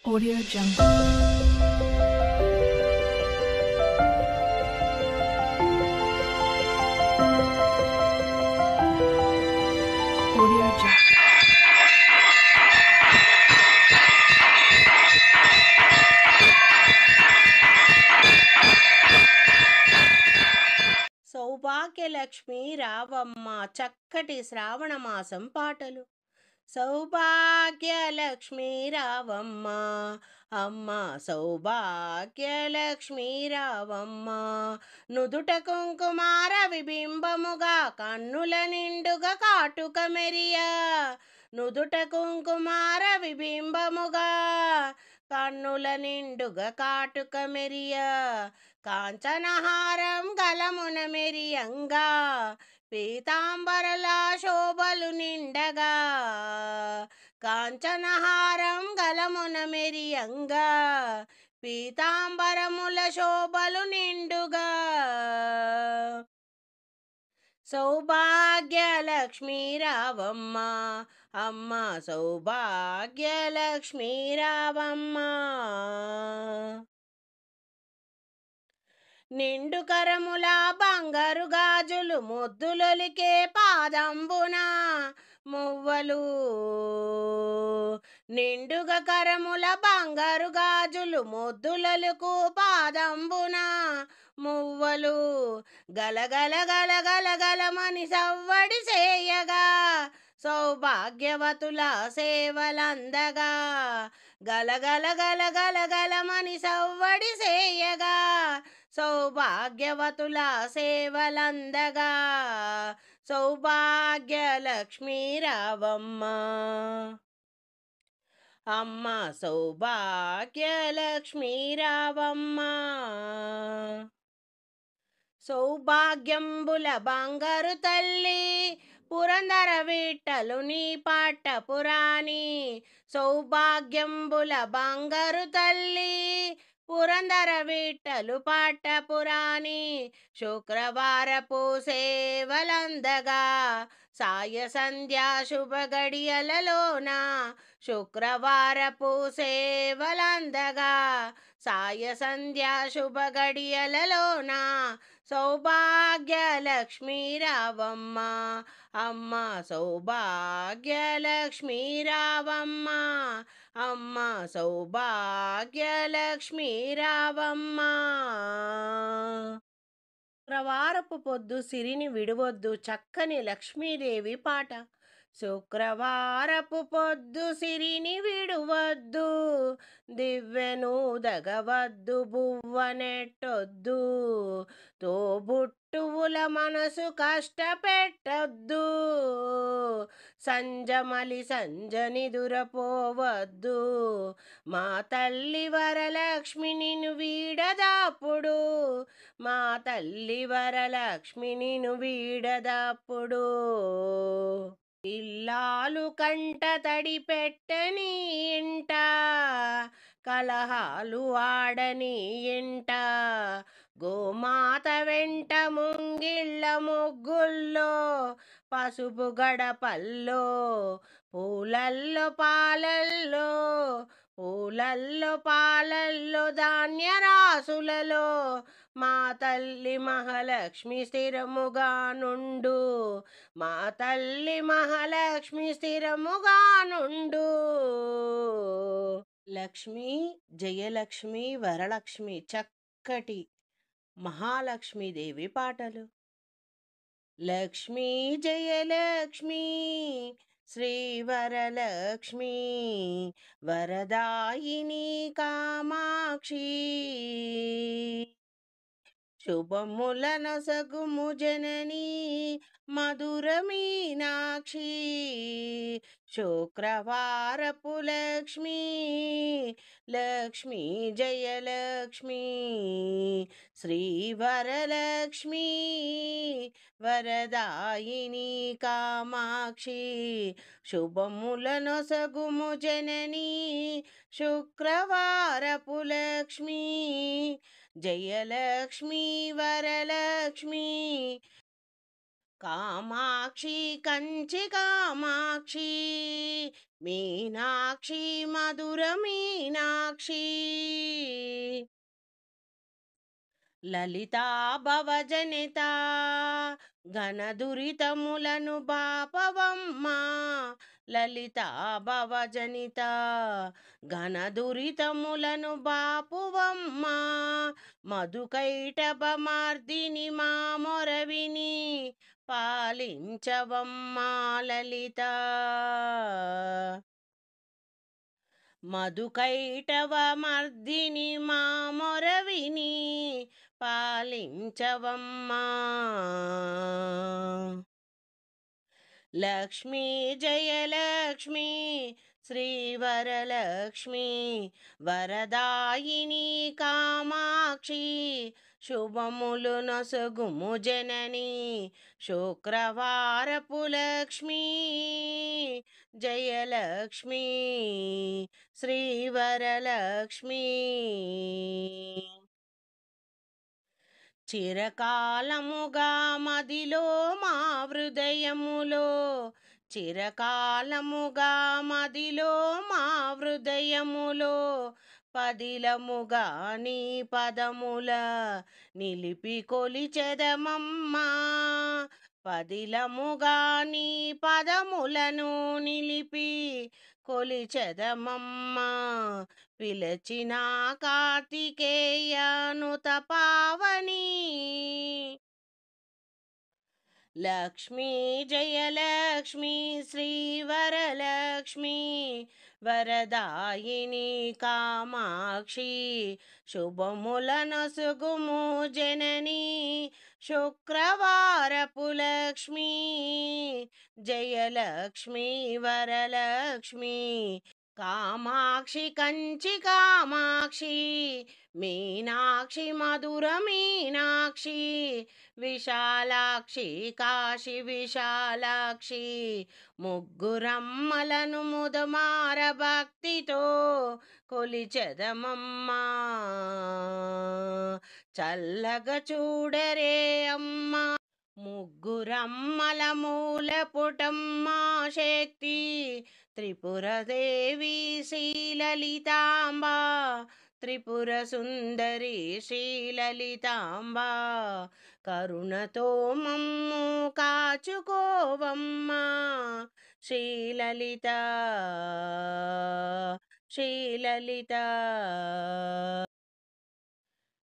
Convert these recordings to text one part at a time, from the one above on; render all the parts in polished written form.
Audio Jungle. Audio Jungle. Saubhagyalakshmi రావమ్మ చక్కటి శ్రావణ మాసం పాటలు. సౌభాగ్యలక్ష్మి రావమ్మ అమ్మ, సౌభాగ్యలక్ష్మి రావమ్మ, నుదుట కుంకుమార విబింబముగా కన్నుల నిండుగా కాటుక మెరియా, నుదుట కుంకుమార విబింబముగా కన్నుల నిండుగా కాటుక మెరియా, కాంచనహారం గలమున మెరియంగా పీతాంబరల శోభలు నిండగా, కాంచనహారం గలమున మెరియంగా పీతాంబరముల శోభలు నిండుగా. సౌభాగ్యలక్ష్మి రావమ్మ అమ్మ, సౌభాగ్యలక్ష్మి రావమ్మ, నిండు కరముల బంగారు గాజులు ముద్దులొలికే పాదంబున మువ్వలు, నిండుగా కరముల బంగారు గాజులు ముద్దులొలుకు పాదంబున మువ్వలు, గలగల గలగల గలమని సవ్వడి చేయగా సౌభాగ్యవతుల సేవలందగా, గలగల గలగల గలమని సవ్వడి చేయగా సౌభాగ్యవతుల సేవలందగా, సౌభాగ్యలక్ష్మి రావమ్మ అమ్మ, సౌభాగ్యలక్ష్మి రావమ్మ, సౌభాగ్యంబుల బంగారు తల్లి పురందర విట్టలు నీ పట్టపురాణి, సౌభాగ్యంబుల బంగారు తల్లి పురందర విట్టలు పట్టపురాణి, శుక్రవారపు సేవలందగా సాయ సంధ్యా శుభ గడియలలోన, శుక్రవారపు సేవలందగా సాయ సంధ్యా శుభ గడియలలోన సౌభాగ్యలక్ష్మి రావమ్మ అమ్మ, సౌభాగ్యలక్ష్మి రావమ్మ అమ్మ, సౌభాగ్యలక్ష్మి రావమ్మ. శుక్రవారపు పొద్దు సిరిని విడువద్దు చక్కని లక్ష్మీదేవి పాట. శుక్రవారపు పొద్దు సిరిని విడువద్దు, దివ్వెను దగవద్దు బువ్వనెట్టొద్దు, తోబుట్టువుల మనసు కష్టపెట్టొద్దు, సంజమలి సంజని దురపోవద్దు, మా తల్లి వరలక్ష్మి నిన్ను వీడదాప్పుడు, మా తల్లి వరలక్ష్మి నిన్ను వీడదాప్పుడు, ఇల్లాలు కంట తడి పెట్టని ఇంట, కలహాలు ఆడని ఇంట, గోమాత వెంట ముంగిళ్ళ ముగ్గుల్లో పసుపు గడపల్లో పూలల్లో పాలల్లో, పూలల్లో పాలల్లో ధాన్య రాసులలో మా తల్లి మహాలక్ష్మి స్థిరముగా నుండు, మా తల్లి మహాలక్ష్మి స్థిరముగా నుండు. లక్ష్మి, జయలక్ష్మి, వరలక్ష్మి చక్కటి మహాలక్ష్మీదేవి పాటలు. లక్ష్మీ జయలక్ష్మి శ్రీ వరలక్ష్మి, వరదాయిని కామాక్షి, శుభములనొసగుము జనని మధుర మీనాక్షి, శుక్రవారపు లక్ష్మి, లక్ష్మీ జయలక్ష్మి శ్రీ వరలక్ష్మి, వరదాయిని కామాక్షి, శుభములనొసగుము జనని శుక్రవారపు లక్ష్మి, జయలక్ష్మి వరలక్ష్మి, కామాక్షి కంచి కామాక్షి మీనాక్షి మధుర మీనాక్షి లలితా భవజనిత ఘనదురితములను బాపవమ్మా లలితా భవజనిత ఘనదురితములను బాపువమ్మా మధుకైటభమార్దిని మా మొరవిని పాలించవమ్మా లలిత మధుకైటవమర్దిని మా మొరవిని పాలించవమ్మా లక్ష్మీ జయలక్ష్మి శ్రీవరలక్ష్మి వరదాయిని కామాక్షి శుభములు నొసగుము జనని శుక్రవారపు లక్ష్మి జయలక్ష్మి శ్రీవరలక్ష్మి చిరకాలముగా మదిలో మా హృదయములో చిరకాలముగా మదిలో మా హృదయములో పదిలముగా నీ పదముల నిలిపి కొలిచెదమమ్మా పదిలముగా నీ పదములను నిలిపి కొలిచెదమమ్మా పిలచిన కార్తికేయను తపావని లక్ష్మీ జయలక్ష్మి శ్రీవరలక్ష్మి వరదాయిని కామాక్షి శుభముల నొసగుము జనని శుక్రవారపు లక్ష్మి జయలక్ష్మి వరలక్ష్మి కామాక్షి కంచి కామాక్షి మీనాక్షి మధుర మీనాక్షి విశాలాక్షి కాశీ విశాలాక్షి ముగ్గురమ్మలను ముదమార భక్తితో కొలిచెదమమ్మా చల్లగా చూడరే అమ్మా ముగ్గురమ్మల మూల పుటమ్మా శక్తి త్రిపురదేవి శ్రీలలితాంబ త్రిపుర సుందరి శ్రీలలితాంబ కరుణతో మమ్ము కాచుకోవమ్మా శ్రీలలిత శ్రీలలిత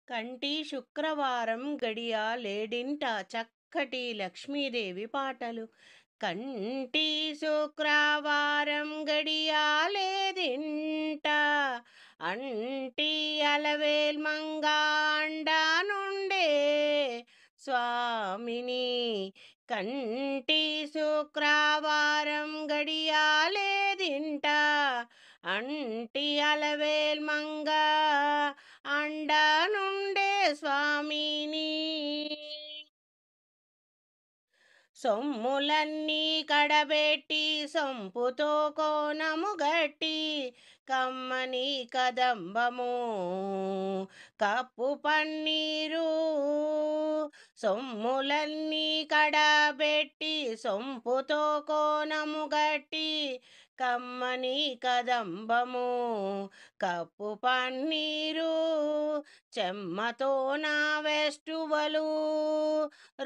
కంటి శుక్రవారం గడియ లేడింట చక్కటి లక్ష్మీదేవి పాటలు కంటి శుక్రవారం గడియ లేడింట అంటి అలవేల్ మంగాండ నుండే స్వామిని కంటి శుక్రవారం గడియ లేడింట అంటి అలవేల్ మంగ అండ నుండే స్వామిని సొమ్ములన్నీ కడబెట్టి సొంపుతో కోనము గట్టి కమ్మని కదంబము కప్పు పన్నీరు సొమ్ములన్నీ కడబెట్టి సొంపుతో కోనము గట్టి కమ్మని కదంబము కప్పు పన్నీరు చెమ్మతో నా వెస్టువలు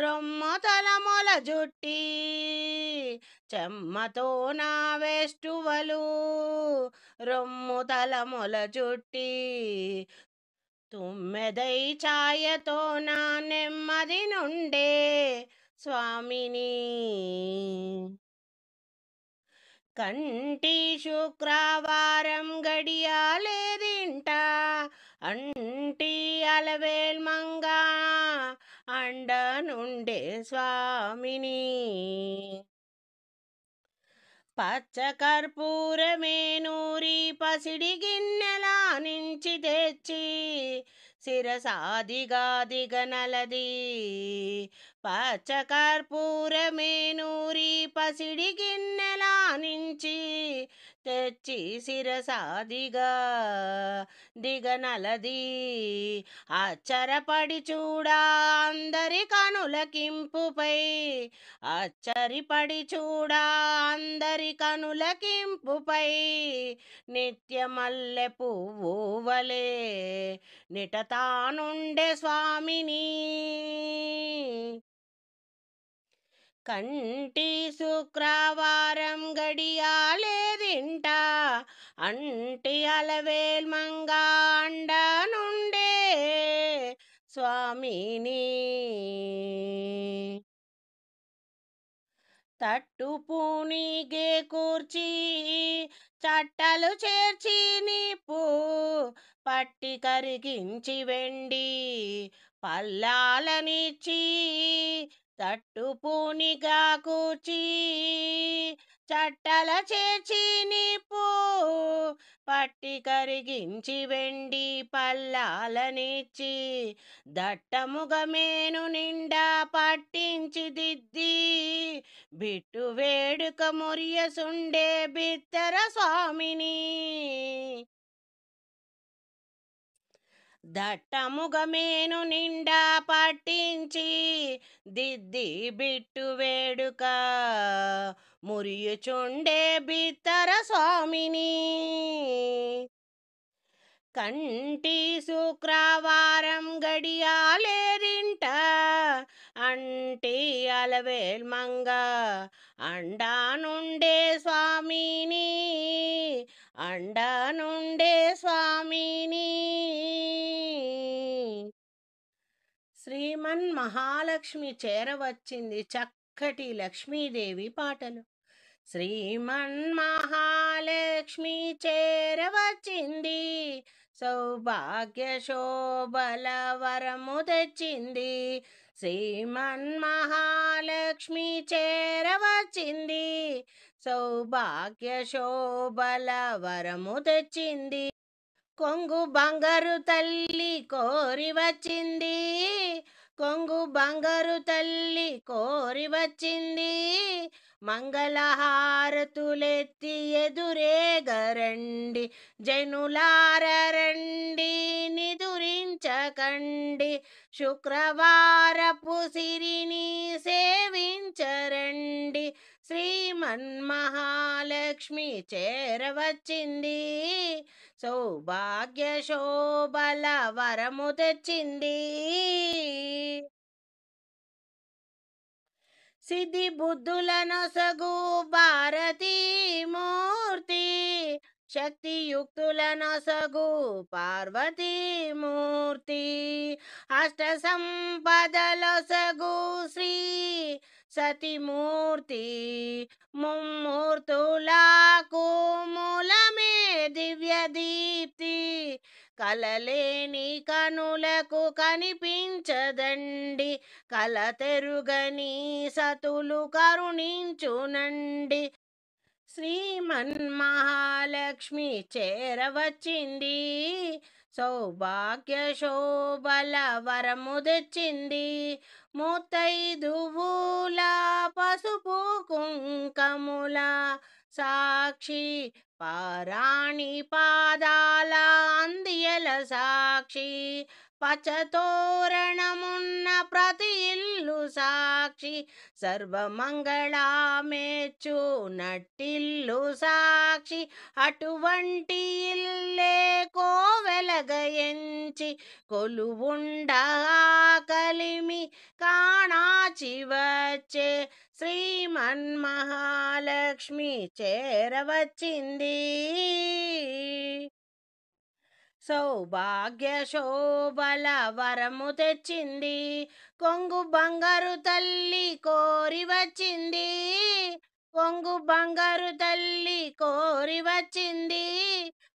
రొమ్మ తలమొల జుట్టి చెమ్మతో నా వెస్టువలు రొమ్ము తలమొల జుట్టి తుమ్మెదై ఛాయతో నా నెమ్మది నుండే స్వామిని కంటి శుక్రవారం గడియ లేదింట అంటి అలవేల్ మంగ అండ నుండే స్వామిని పచ్చ కర్పూరమే నూరి పసిడి గిన్నెలా నుంచి తెచ్చి శిరసాదిగా దిగనలది పచ్చ కర్పూరమే నూరి పసిడి గిన్నెలా నుంచి తెచ్చి శిరసాదిగా దిగనలది. ఆశ్చర్యపడి చూడా అందరి కనులకింపుపై, ఆశ్చర్యపడి చూడా అందరి కనులకింపుపై, నిత్య మల్లె పువ్వు వలె నిటతానుండే స్వామిని. కంటి శుక్రవారం గడియాలేదింట, అంటి అలవేల్మంగా అండనుండే స్వామిని. తట్టు పూనిగే కూర్చి చట్టలు చేర్చి నిప్పు పట్టి కరిగించి వెండి పల్లాలనిచ్చి, తట్టు పూనిగా కూర్చి చట్టల చేర్చి నిప్పు పట్టి కరిగించి వెండి పల్లాలనిచ్చి, దట్టముగమేను నిండా పట్టించి దిద్ది, బిట్టు వేడుక మురియసుండే బిత్తర స్వామిని. దట్టముగమేను నిండా పట్టించి దిద్ది, బిట్టు వేడుక మురియుచుండే బిత్తర స్వామిని. కంటి శుక్రవారం గడియాలేదింట, అంటి అలవేల్మంగా అండానుండే స్వామిని, అండానుండే స్వామిని. శ్రీమన్ మహాలక్ష్మి చేరవచ్చింది చక్కటి లక్ష్మీదేవి పాటలు. శ్రీమన్ మహాలక్ష్మి చేరవచ్చింది, సౌభాగ్య శోభల వరము తెచ్చింది. శ్రీమన్ మహాలక్ష్మి చేరవచ్చింది, సౌభాగ్య శోభల వరము తెచ్చింది. కొంగు బంగారు తల్లి కోరి వచ్చింది, కొంగు బంగారు తల్లి కోరి వచ్చింది. మంగళహారతులెత్తి ఎదురేగరండి, జనులార రండి నిదురించకండి. శుక్రవారపు సిరిని సేవించరండి, శ్రీమన్ మహాలక్ష్మి చేరవచ్చింది, సౌభాగ్య శోభల వరము తెచ్చింది. సిద్ధి బుద్ధుల నొసగు భారతీమూర్తి, శక్తియుక్తుల నొసగు పార్వతీమూర్తి, అష్ట సంపదలొసగు శ్రీ సతిమూర్తి. ముమ్మూర్తులకు మూలమే దివ్య దీప్తి, కలలేని కనులకు కనిపించదండి, కల తెరుగని సతులు కరుణించునండి. శ్రీమన్ మహాలక్ష్మి చేరవచ్చింది, సౌభాగ్య శోభల వరము తెచ్చింది. ముత్తైదువుల పసుపు కుంకముల సాక్షి, పారాణి పాదాల అందియల సాక్షి, పచ్చతోరణమున్న ప్రతి ఇల్లు సాక్షి, సర్వమంగళమెచ్చు నట్టిల్లు సాక్షి. అటువంటి ఇల్లే కోవెలగయంచి కొలువుండా కలిమి కాణాచి వచ్చే, శ్రీమన్ మహాలక్ష్మి చేరవచ్చింది, సౌభాగ్య శోభల వరము తెచ్చింది. కొంగు బంగారు తల్లి కోరి వచ్చింది, కొంగు బంగారు తల్లి కోరి వచ్చింది.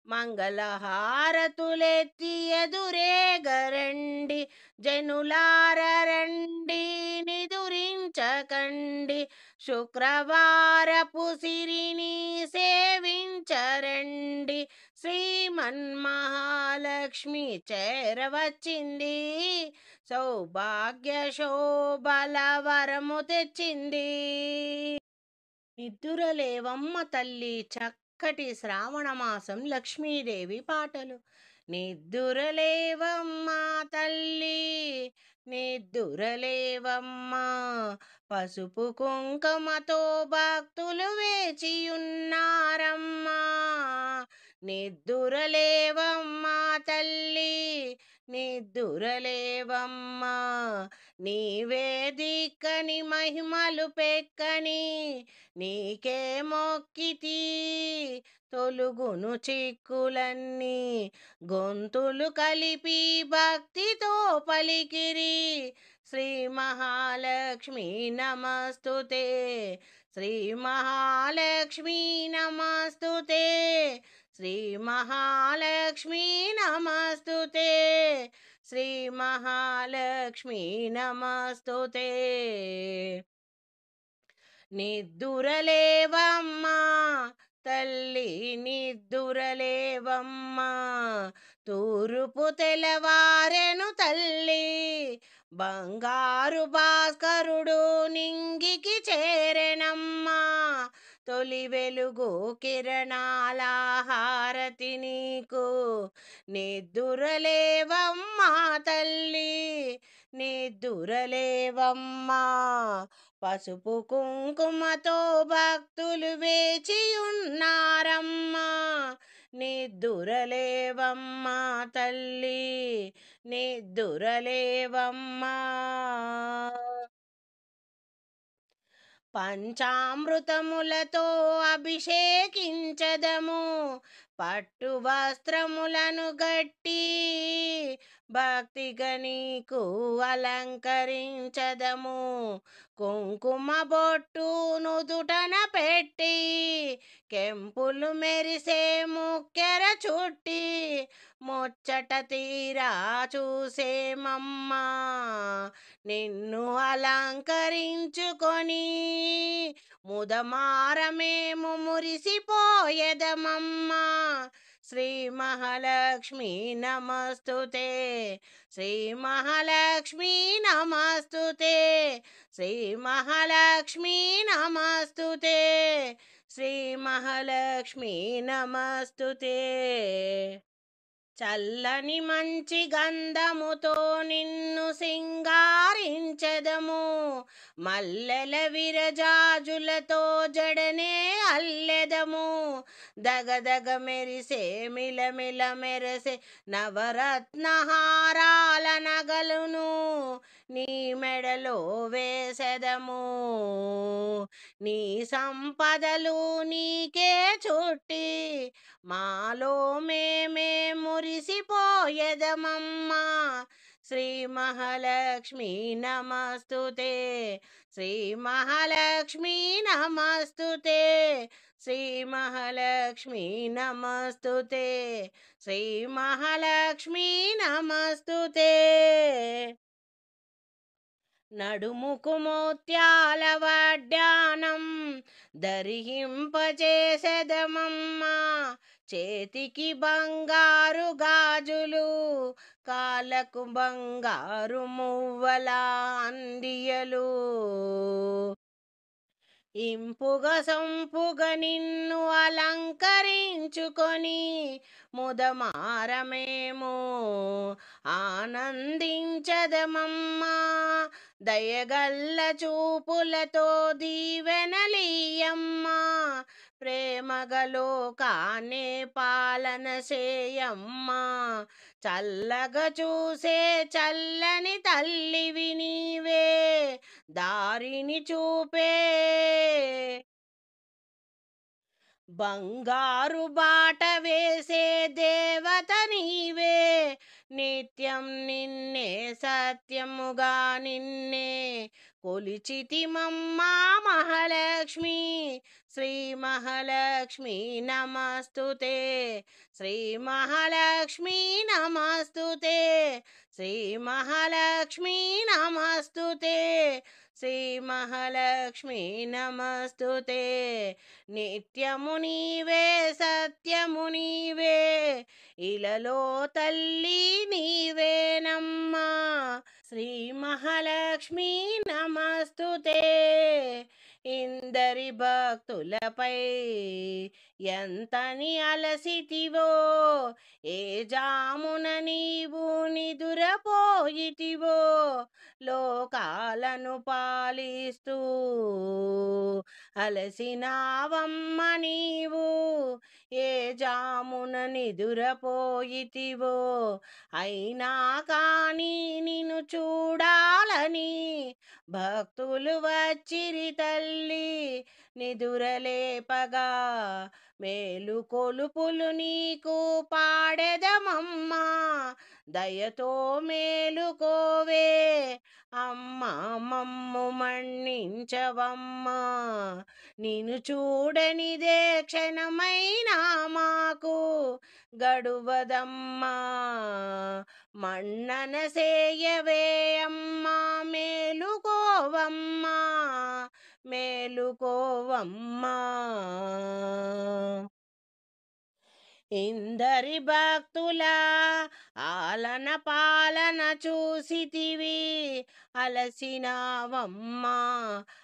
మంగళహారతులెత్తి ఎదురేగరండి, జనులార రండి నిదురించకండి. శుక్రవారపు సిరిని సేవించరండి, శ్రీమన్ మహాలక్ష్మి చేరవచ్చింది, సౌభాగ్య శోభల వరము తెచ్చింది. నిద్దురలేవమ్మ తల్లి, చక్కని చక్కటి శ్రావణ మాసం లక్ష్మీదేవి పాటలు. నిద్దురలేవమ్మా తల్లి, నిద్దురలేవమ్మా, పసుపు కుంకుమతో భక్తులు వేచియున్నారమ్మా. నిద్దురలేవమ్మా తల్లి, నిద్దురలేవమ్మా, నీవే దిక్కని మహిమలు పెక్కని నీకే మొక్కితి, తొలుగును చిక్కులన్నీ గొంతులు కలిపి భక్తితో పలికిరి. శ్రీ మహాలక్ష్మీ నమస్తుతే, శ్రీ మహాలక్ష్మీ నమస్తుతే, శ్రీ మహాలక్ష్మీ నమస్తుతే, శ్రీ మహాలక్ష్మీ నమస్తుతే. నిద్దురలేవమ్మా తల్లి, నిద్దురలేవమ్మా, తూర్పు తెలవారెను తల్లి, బంగారు భాస్కరుడు నింగికి చేరెనమ్మా. తొలి వెలుగు కిరణాల హారతి నీకు, నిద్దురలేవమ్మా తల్లి, నిద్దురలేవమ్మా, పసుపు కుంకుమతో భక్తులు వేచియున్నారమ్మా. నిద్దురలేవమ్మా తల్లి, నిద్దురలేవమ్మా. పంచామృతములతో అభిషేకించదము, పట్టు వస్త్రములను గట్టి భక్తిగా నీకు అలంకరించదము. కుంకుమ బొట్టు నుదుటన పెట్టి కెంపులు మెరిసే ముక్కెర చుట్టి ముచ్చట తీరా చూసేమమ్మా. నిన్ను అలంకరించుకొని ముదమార మేము మురిసిపోయేదమమ్మా. శ్రీ మహాలక్ష్మీ నమస్తుతే, శ్రీ మహాలక్ష్మీ నమస్తుతే, శ్రీ మహాలక్ష్మీ నమస్తుతే, శ్రీ మహాలక్ష్మీ నమస్తుతే. చల్లని మంచి గంధముతో నిన్ను సింగారించదము, మల్లెల విరజాజులతో జడనే అల్లెదము. దగదగ మెరిసే మిలమిల మెరసే నవరత్నహారాల నగలును నీ మెడలో వేసెదము. నీ సంపదలు నీకే చుట్టి మాలో మేమే మురిసిపోయేదమమ్మా. శ్రీ మహాలక్ష్మీ నమస్తుతే, శ్రీ మహాలక్ష్మీ నమస్తుతే, శ్రీ మహాలక్ష్మీ నమస్తుతే, శ్రీ మహాలక్ష్మీ నమస్తుతే. నడుముకు ముత్యాల వడ్డానం ధరింపజేసెదమమ్మా, చేతికి బంగారు గాజులు కాళ్ళకు బంగారు మువ్వల అందియలు. ఇంపుగా సొంపుగా నిన్ను అలంకరించుకొని ముదమార మేము ఆనందించదమమ్మా. దయగల్ల చూపులతో దీవెనలీయమ్మా, ప్రేమగా లోకాన్నే పాలన చేయమ్మా. చల్లగా చూసే చల్లని తల్లివి నీవే, దారిని చూపే బంగారు బాట వేసే దేవత నీవే. నిత్యం నిన్నే సత్యముగా నిన్నే కొలిచితిమమ్మా మహాలక్ష్మి. శ్రీ మహాలక్ష్మి నమస్తుతే, శ్రీ మహాలక్ష్మి నమస్తుతే, శ్రీ మహాలక్ష్మి నమస్తుతే, శ్రీ మహాలక్ష్మి నమస్తుతే. నిత్యము నీవే సత్యము నీవే, ఇలలో తల్లి నీవేనమ్మా. శ్రీ మహాలక్ష్మి నమస్తుతే, ఇందరి భక్తులపై ఎంతని అలసితివో, ఏ జామున నీవు నిదురపోయితివో, లోకాలను పాలిస్తూ అలసినావమ్మ నీవు, ఏ జామున నిదురపోయితివో, అయినా కానీ నిన్ను చూడాలని భక్తులు వచ్చిరి తల్లి, నిదురలేపగా మేలు కొలుపులు నీకు పాడెదమమ్మా, దయతో మేలుకోవే అమ్మా, మమ్ము మన్నించవమ్మా, నిన్ను చూడనిదే క్షణమైనా మాకు గడువదమ్మా, మన్నన సేయవే అమ్మా, మేలుకోవమ్మా, మేలుకోవమ్మా. ఇందరి భక్తుల ఆలన పాలన చూసితివి, అలసినావమ్మా,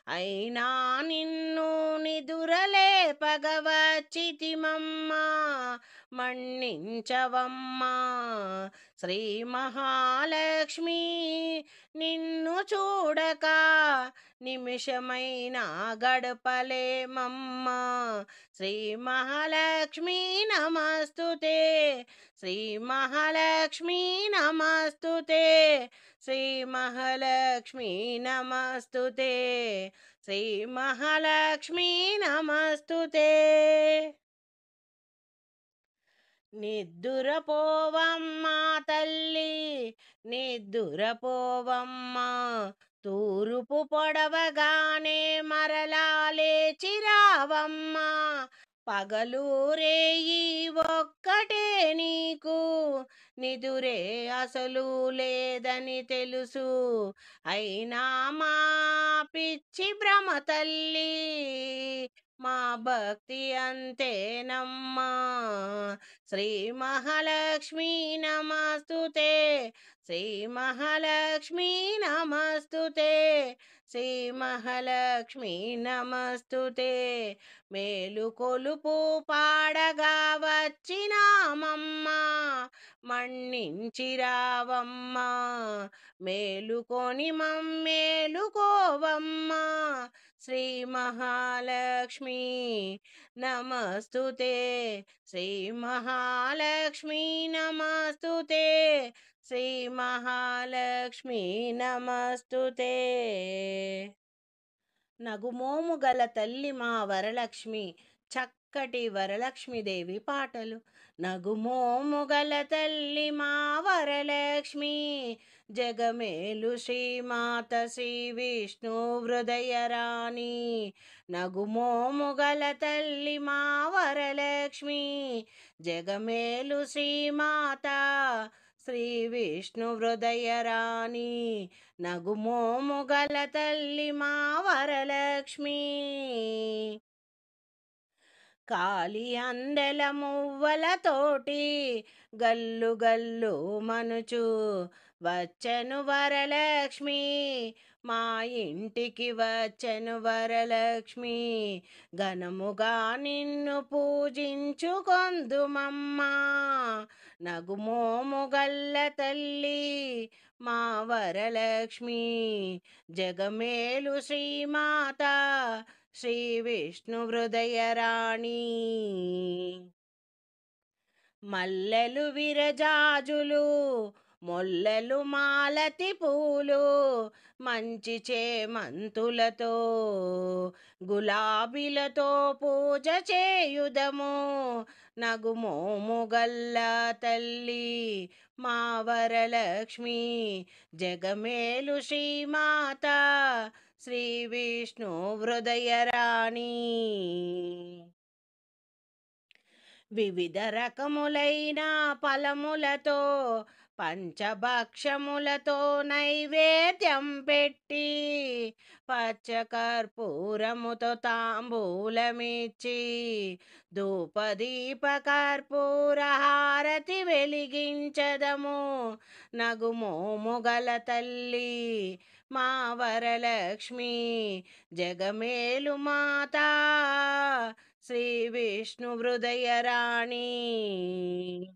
అయినా నిన్ను నిదురలేపగవచ్చితిమమ్మా, మన్నించవమ్మా శ్రీ మహాలక్ష్మి, నిన్ను చూడక నిమిషమైనా గడపలేమమ్మా, శ్రీ మహాలక్ష్మి నమస్తుతే, శ్రీ మహాలక్ష్మి నమస్తుతే, శ్రీ మహాలక్ష్మి నమస్తుతే, శ్రీ మహాలక్ష్మి నమస్తుతే. నిద్దురపోవమ్మా తల్లి, నిద్దురపోవమ్మా, తూరుపు పొడవగానే మరలా లేచిరావమ్మా, పగలు రేయి ఒక్కటే నీకు, నిదురే అసలు లేదని తెలుసు, అయినా మా పిచ్చి భ్రమ తల్లి, మా భక్తి అంతేనమ్మా, శ్రీ మహాలక్ష్మి నమస్తుతే, శ్రీ మహాలక్ష్మి నమస్తుతే, శ్రీ మహాలక్ష్మి నమస్తుతే, మేలు కొలుపు పాడగా వచ్చినామమ్మా, మన్నించిరావమ్మా, మేలుకొని మమ్మేలుకోవమ్మా, శ్రీ మహాలక్ష్మి నమస్తుతే, శ్రీ మహాలక్ష్మి నమస్తుతే, శ్రీ మహాలక్ష్మి నమస్తుతే. నగుమోము గల తల్లి మా వరలక్ష్మి, చక్కటి వరలక్ష్మీదేవి పాటలు. నగుమోము గల తల్లి మా వరలక్ష్మి, జగమేలు శ్రీమాత శ్రీ విష్ణు హృదయ రాణి, నగుమోము గల తల్లి మా వరలక్ష్మి, జగమేలు శ్రీమాత శ్రీ విష్ణు హృదయ రాణి, నగుమోము గల తల్లి మా వరలక్ష్మి. కాలి అందెల మువ్వలతోటి గల్లు గల్లు మనుచు వచ్చెను వరలక్ష్మి, మా ఇంటికి వచ్చెను వరలక్ష్మి, ఘనముగా నిన్ను పూజించుకొందుమమ్మా, నగుమోము గల్ల తల్లి మా వరలక్ష్మి, జగమేలు శ్రీమాత శ్రీ విష్ణు హృదయ రాణి. మల్లెలు విరజాజులు, మొల్లెలు మాలతి పూలు, మంచి చేమంతులతో గులాబీలతో పూజ చేయుదము, నగుమోము గల్ల తల్లి మా వరలక్ష్మి, జగమేలు శ్రీమాత శ్రీ విష్ణు హృదయ రాణి. వివిధ రకములైన ఫలములతో పంచభక్షములతో నైవేద్యం పెట్టి, పచ్చకర్పూరముతో తాంబూలమిచ్చి, ధూపదీప కర్పూర హారతి వెలిగించదము, నగుమోము గల తల్లి మా వరలక్ష్మి జగమేలు మాతా శ్రీ విష్ణు హృదయ రాణి.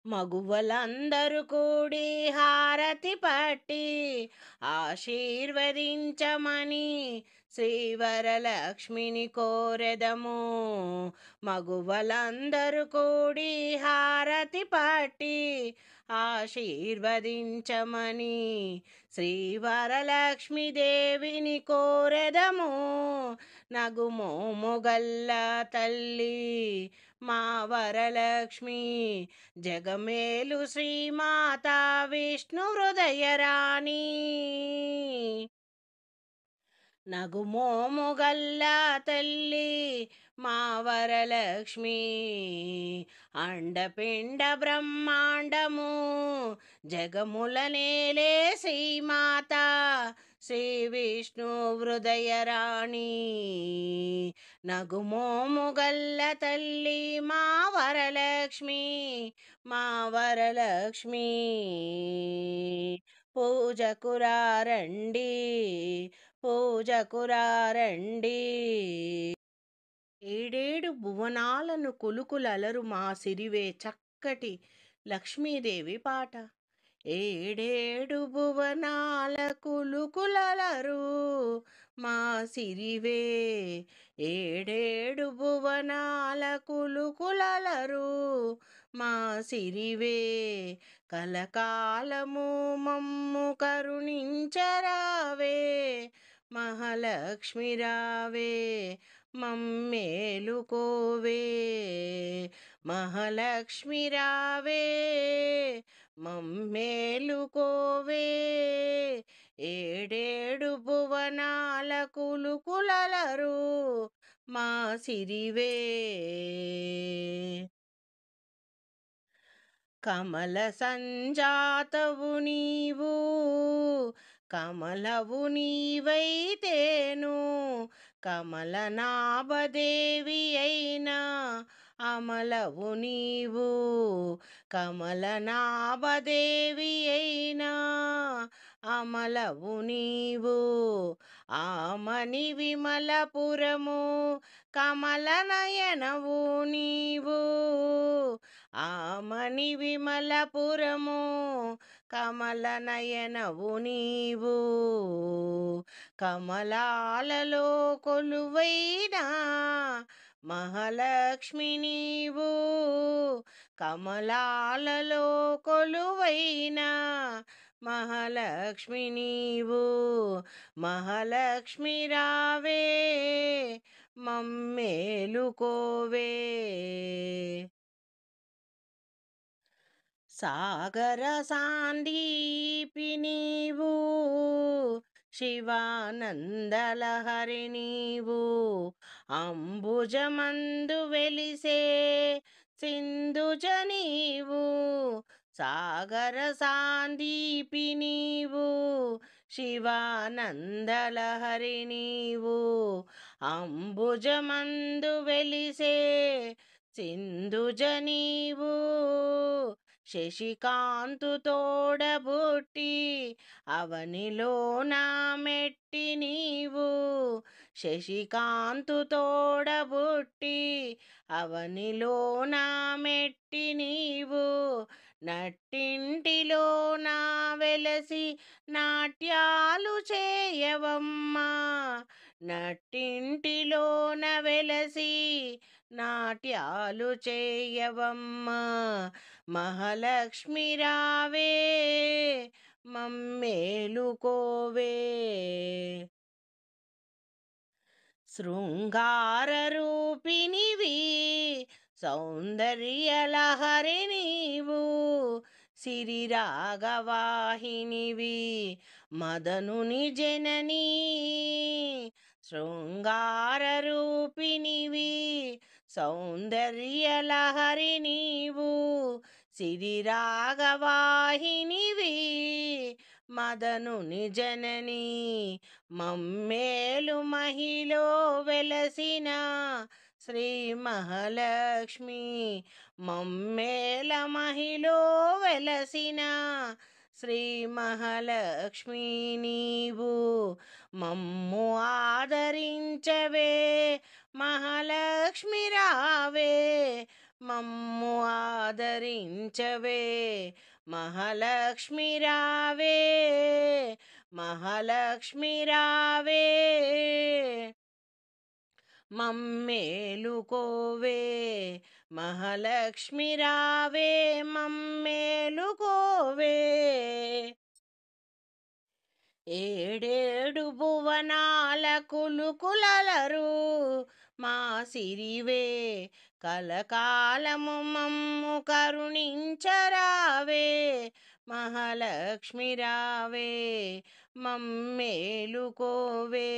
మగువలందరూ కూడి హారతి పట్టి ఆశీర్వదించమని శ్రీవరలక్ష్మిని కోరెదము. మగువలందరూ కూడి హారతి పట్టి ఆశీర్వదించమని శ్రీవరలక్ష్మి దేవిని కోరెదము. నగుమోముగల్ల తల్లి మా వరలక్ష్మి జగమేలు శ్రీమాతా విష్ణు హృదయ రాణి. నగుమోముగల్ల తల్లి మా వరలక్ష్మి అండపిండ బ్రహ్మాండము జగముల నేలే శ్రీమాత శ్రీ విష్ణు హృదయ రాణి. నగుమోముగల్ల తల్లి మా వరలక్ష్మి మా వరలక్ష్మి. పూజకురారండి పూజకురారండి. ఏడేడు భువనాలను కొలుకులలరు మా సిరివే చక్కటి లక్ష్మీదేవి పాట. ఏడేడు భువనాల కులుకులలరు మా సిరివే, ఏడేడు భువనాల కులుకులలరు మా సిరివే. కలకాలము మమ్ము కరుణించరావే మహాలక్ష్మి రావే మమ్మేలుకోవే. మహాలక్ష్మి రావే మమ్మేలుకోవే. ఏడేడు భువనాల కులుకులలరు మా సిరివే. కమల సంజాతవు నీవు కమలవు నీవైతేను, కమల నాభదేవి అయినా అమలవు నీవు. కమల నాభదేవి అయినా అమలవు నీవు. ఆమని విమలపురము కమల నయనవు నీవు. ఆమని విమలపురము కమల నయనవు నీవు. కమలాలలో కొలువైనా మహాలక్ష్మి నీవు. కమలాలలో కొలువైనా మహాలక్ష్మి నీవు. మహాలక్ష్మి రావే మమ్మేలుకోవే. సాగర సాందీపి నీవు, శివానందలహరి నీవు. అంబుజమందు వెలిసే సింధుజ నీవు. సాగర సాందీపి నీవు, శివానందలహరి నీవు. అంబుజమందు వెలిసే సింధుజ నీవు. శశికాంతు తోడబుట్టి అవనిలో నా మెట్టి నీవు. శశికాంతు తోడబుట్టి అవనిలో నా మెట్టి నీవు. నట్టింటిలో నా వెలసి నాట్యాలు చేయవమ్మా. నట్టింటిలోన వెలసి నాట్యాలు చేయవమ్మా. మహాలక్ష్మి రావే మమ్మేలుకోవే. శృంగార రూపినివి సౌందర్యలహరి నీవు. సిరి రాగవాహినివి మదనుని జననీ. శృంగార రూపినివి సౌందర్యలహరి నీవు. సిరి రాగవాహినివి మదనుని జననీ. మమ్మేలు మహిలో వెలసిన శ్రీ మహాలక్ష్మి. మమ్మేల మహిలో వెలసిన శ్రీ మహాలక్ష్మి నీవు మమ్ము ఆదరించవే, మహాలక్ష్మి రావే మమ్ము ఆదరించవే, మహాలక్ష్మి రావే, మహాలక్ష్మి రావే మమ్మేలుకోవే, మహాలక్ష్మి రావే మమ్మేలుకోవే. ఏడేడు భువనాల కులుకులలరు మా సిరివే, కలకాలము మమ్ము కరుణించరావే, మహాలక్ష్మి రావే మమ్మేలుకోవే,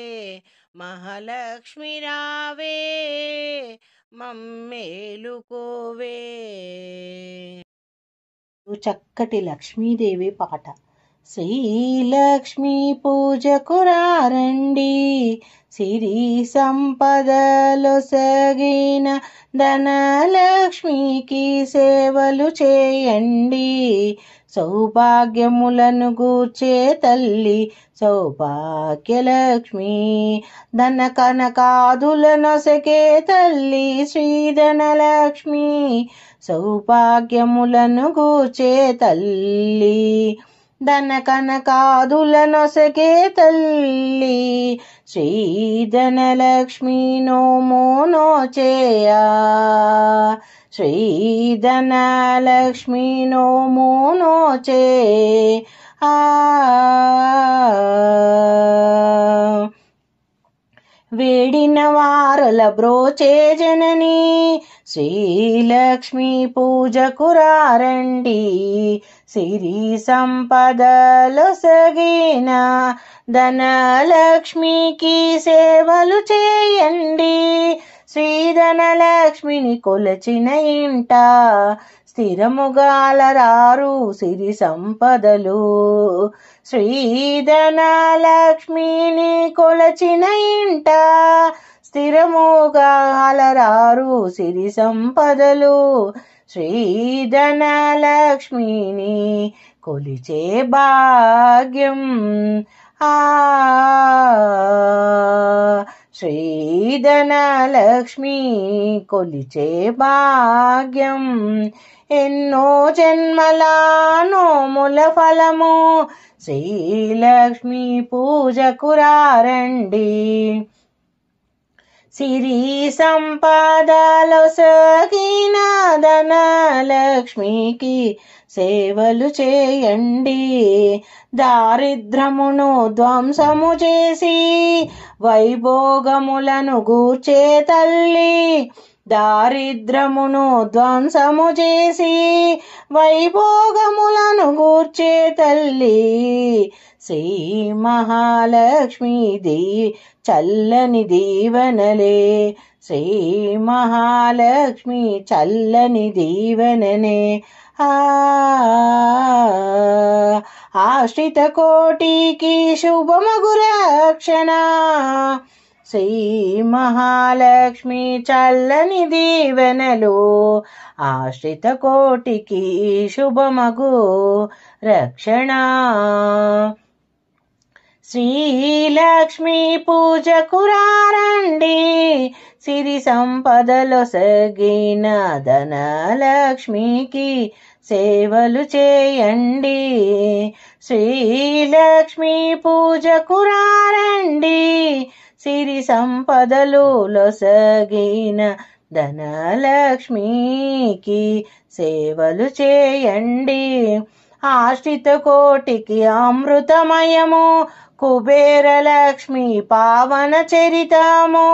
మహాలక్ష్మి రావే మమ్మేలుకోవే. చక్కటి లక్ష్మీదేవి పాట. శ్రీలక్ష్మీ పూజకు రారండి, సిరి సంపదలొసగిన ధనలక్ష్మికి సేవలు చేయండి. సౌభాగ్యములను గూర్చే తల్లి సౌభాగ్యలక్ష్మి, ధన కనకాదులనొసగే తల్లి శ్రీధనలక్ష్మి. సౌభాగ్యములను గూర్చే తల్లి, ధన కనకాదులనొసగే తల్లి శ్రీధనలక్ష్మి. నోమో నోచేయా శ్రీధనలక్ష్మి, నోమో నోచే వేడిన వారల బ్రోచే జనని శ్రీలక్ష్మీ పూజకు రారండి. సిరి సంపదలొసగిన ధనలక్ష్మికి సేవలు చేయండి. శ్రీధనలక్ష్మిని కొలచిన ఇంట స్థిరముగాలరారు సిరి సంపదలు. శ్రీధనలక్ష్మిని కొలచిన ఇంట స్థిరముగాలరారు సిరి సంపదలు. శ్రీధనలక్ష్మిని కొలిచే భాగ్యం శ్రీధనలక్ష్మి కొలిచే భాగ్యం. ఎన్నో జన్మల నోముల ఫలము శ్రీలక్ష్మీ పూజకు రారండి. సిరి సంపదలొసగిన ధనలక్ష్మికి సేవలు చేయండి. దారిద్రమును ధ్వంసము చేసి వైభోగములను గూర్చే తల్లి. దారిద్రమును ధ్వంసము చేసి వైభోగములను గూర్చే తల్లి శ్రీ మహాలక్ష్మి. చల్లని దీవెనలే శ్రీ మహాలక్ష్మి, చల్లని దీవెననే ఆశ్రిత కోటికి శుభమగు రక్షణ. శ్రీ మహాలక్ష్మి చల్లని దీవెనలు ఆశ్రిత కోటికి శుభమగు రక్షణ. శ్రీలక్ష్మీ పూజకు రారండి, సిరి సంపదలొసగిన ధనలక్ష్మికి సేవలు చేయండి. శ్రీలక్ష్మీ పూజకు రారండి, సిరి సంపదలు లొసగిన ధనలక్ష్మికి సేవలు చేయండి. ఆశ్రిత కోటికి అమృతమయము కుబేరలక్ష్మి పావన చరితము.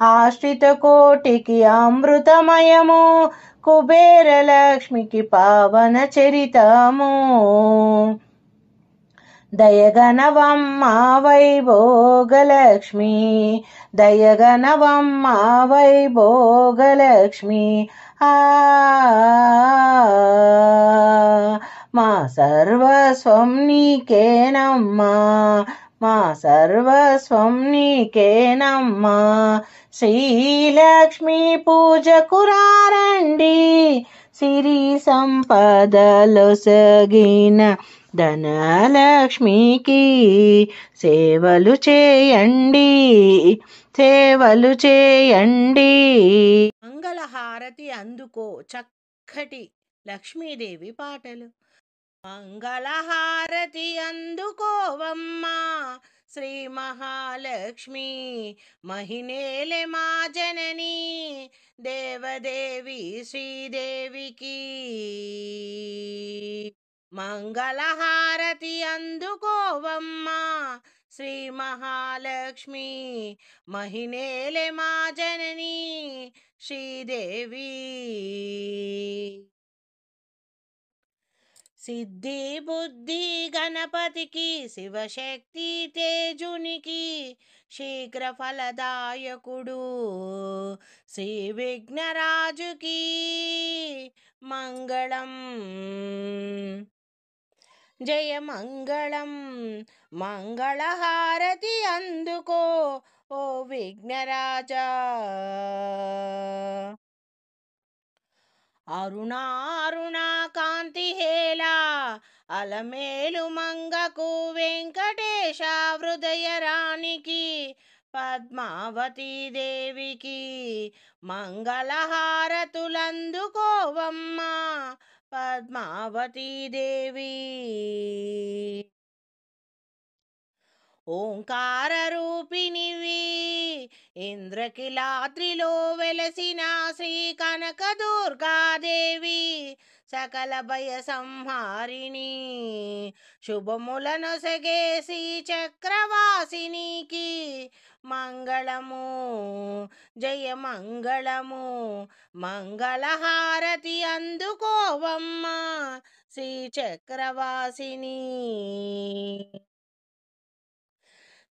ఆశ్రిత కోటికి అమృతమయము కుబేరలక్ష్మికి పావన చరితము. దయగనవమ్మ వైభోగలక్ష్మి, దయగనవమ్మ వైభోగలక్ష్మి. మా సర్వస్వం నీకేనమ్మా, మా సర్వస్వం నీకేనమ్మా. శ్రీలక్ష్మీ పూజకు రారండి, సిరి సంపదలొసగిన ధనలక్ష్మికి సేవలు చేయండి, సేవలు చేయండి. మంగళహారతి అందుకో చక్కటి లక్ష్మీదేవి పాటలు. మంగళహారతి అందుకోవమ్మా శ్రీ మహాలక్ష్మి, మహినేలె మా జనని దేవదేవి శ్రీదేవికి. మంగళహారతి అందుకోవమ్మా శ్రీ మహాలక్ష్మి, మహినేలె మా జనని శ్రీదేవి. సిద్ధి బుద్ధి గణపతికి, శివశక్తి తేజునికి, శీఘ్ర ఫలదాయకుడు శ్రీ విఘ్నరాజుకి మంగళం. జయ మంగళం. మంగళహారతి అందుకో ఓ విఘ్నరాజా. అరుణారుణ కాంతి హేలా అలమేలు మంగకు, వెంకటేశ హృదయ రాణికి, పద్మావతి దేవికి మంగళహారతులందుకోవమ్మా పద్మావతి దేవి. ఓంకార రూపిణివి ఇంద్రకిలాద్రిలో వెలసిన శ్రీ కనక దుర్గాదేవి, సకల భయ సంహారిణి, శుభములనొసగే శ్రీ చక్రవాసినికి మంగళము. జయ మంగళము. మంగళహారతి అందుకోవమ్మా శ్రీ చక్రవాసిని.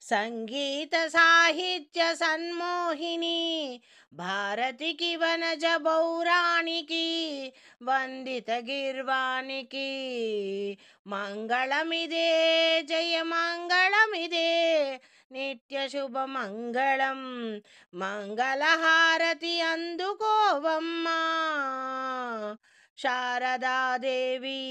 సంగీత సాహిత్య సన్మోహిని భారతికి, వనజ బౌరానికి, వందిత గిర్వానికి మంగళమిదే. జయ మంగళమిదే. నిత్య శుభ మంగళం. మంగళహారతి అందుకోవమ్మా శారదాదేవి.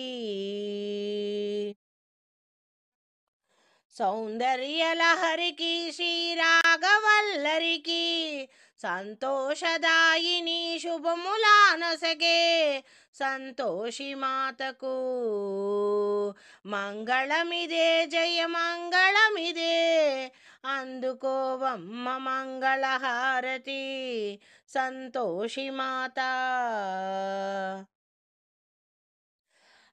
సౌందర్యలహరికి, శ్రీరాగవల్లరికి, సంతోషదాయిని శుభములానొసగే సంతోషి మాతకు మంగళమిదే. జయ మంగళమిదే. అందుకోవమ్మ మంగళహారతి సంతోషి మాత.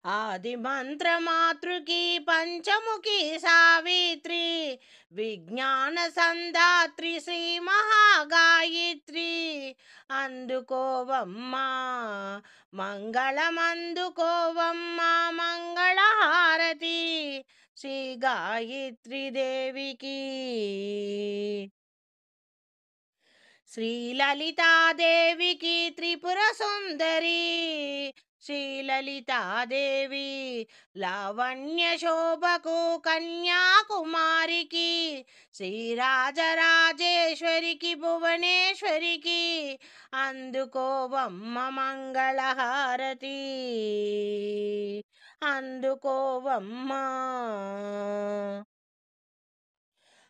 ఆది మంత్రమాతృకి, పంచముఖి సావిత్రి, విజ్ఞాన సంధాత్రి శ్రీ మహాగాయత్రి అందుకోవమ్మా మంగళమందుకోవమ్మా మంగళహారతి శ్రీ గాయత్రి దేవికి. శ్రీ లలితాదేవికి, త్రిపుర సుందరి శ్రీలలితాదేవి, లావణ్య శోభకు, కన్యాకుమారికి, శ్రీరాజరాజేశ్వరికి, భువనేశ్వరికి అందుకోవమ్మ మంగళహారతి అందుకోవమ్మా.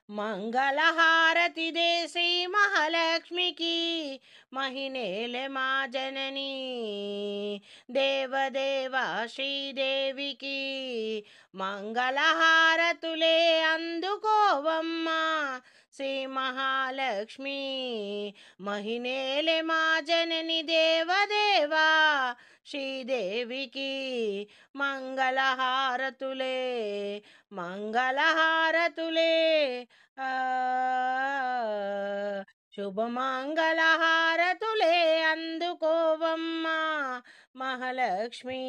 మంగళహారతి దే శ్రీ మహాలక్ష్మికి, మహినేలె మా జనని దేవదేవ శ్రీదేవికి మంగళహారతులే అందుకోవమ్మా శ్రీ మహాలక్ష్మి, మహినేలె మా జనని దేవదేవా శ్రీదేవికి మంగళహారతులే మంగళహారతులే. శుభమంగళహారతులే అందుకోవమ్మా మహాలక్ష్మి.